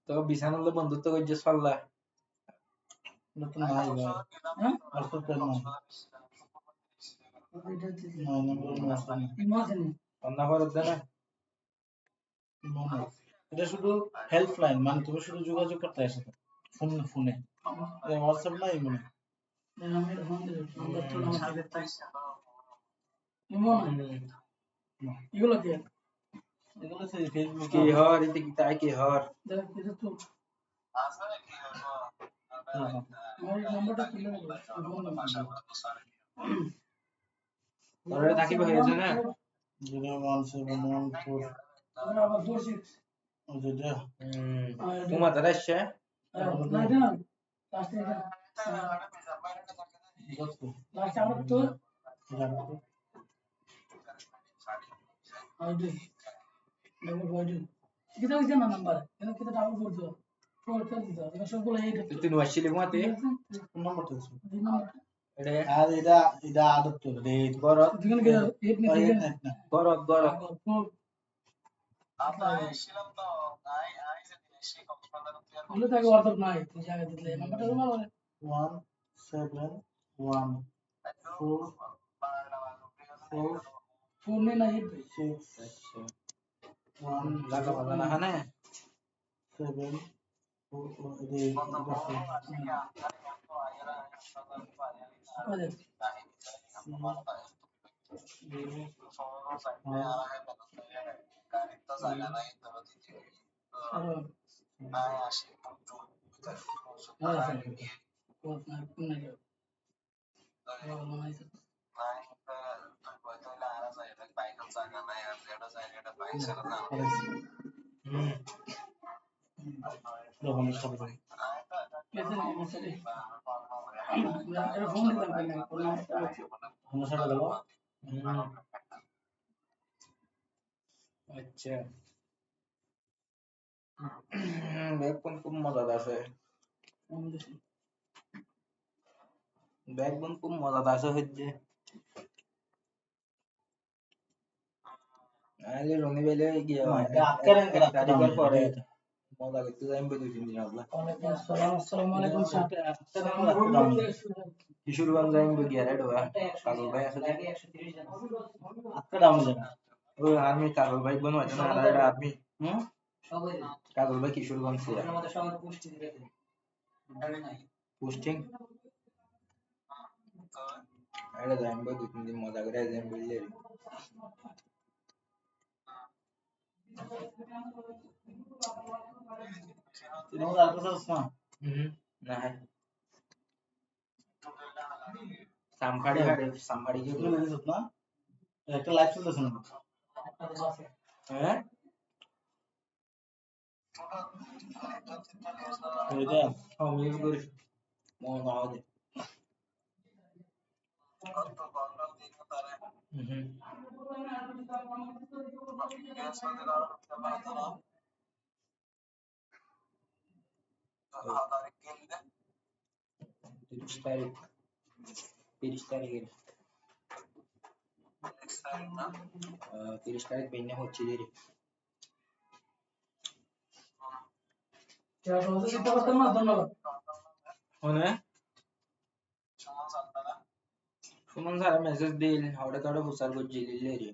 তো বিছানালে বন্ধুত্ব করছে সল্লা নতুন নাই ভাই অল্প প্রেম নাই অন্য খরচ দেয় না এটা শুধু হেল্পলাইন মানে তুমি শুধু যোগাযোগ করতে আসো ফোনে হোয়াটসঅ্যাপ নাই মানে এগুলো কি এগুলো সেই ফেসবুক কি হর ইতে কি তাই কি হর নাম্বারটা তুলে তোরে থাকিব হয়েছে না 01714 আবার 26 যেটা তোমার দ্বারা আসছে লাস্ট আমার তো আইডি ডাবল বডি কিটা হইছে না নাম্বার কেন কিটা ডাবল করছো ফোর ফেল দিছো এটা সবগুলো এই দেখতে তুই নয়াছিলি মাতে নম্বরটা আছে দুই নাম্বার এডে আর এটা আদত তো রে গর দিগন কে এইট নি দিগন গর গর বলে থাকে ওয়াটসঅ্যাপ নাই তুই জায়গা দিলে নাম্বারটা ভালো রে 171 4 ফোন নে না এইট 6 লাগা ভালো না হানে 7 আরে আচ্ছা ব্যাগ কোন খুব মজাদার আছে ব্যাগ কোন খুব মজাদার আছে হচ্ছে আরে রনি বেলে গিয়ে আটকার পরে মজা করতে যাই দুই তিন দিন আগে আসসালামু আলাইকুম কিশোরগঞ্জ যাই গিয়ে রে ডোয়া কাজল ভাই আছে আটকা ডাউন জানা ওই আর্মি কাজল ভাই বনো আছে না আর আর্মি কাজল ভাই কিশোরগঞ্জ ছিল পোস্টিং আরে যাই দুই তিন দিন মজা করে যাই বললে তুমি আর কথা না না হ্যাঁ সামবাড়ি কে তুমি দিছ না একটা লাইভ চলতেছ না হ্যাঁ এটা মিউট করিস মন আওয়াজে তিরিশ তারিখের 30 তারিখ বেনে হচ্ছে রে সুমন স্যার মেসেজ দিল হাওড়া কাড়া হুসার গো জিলি রে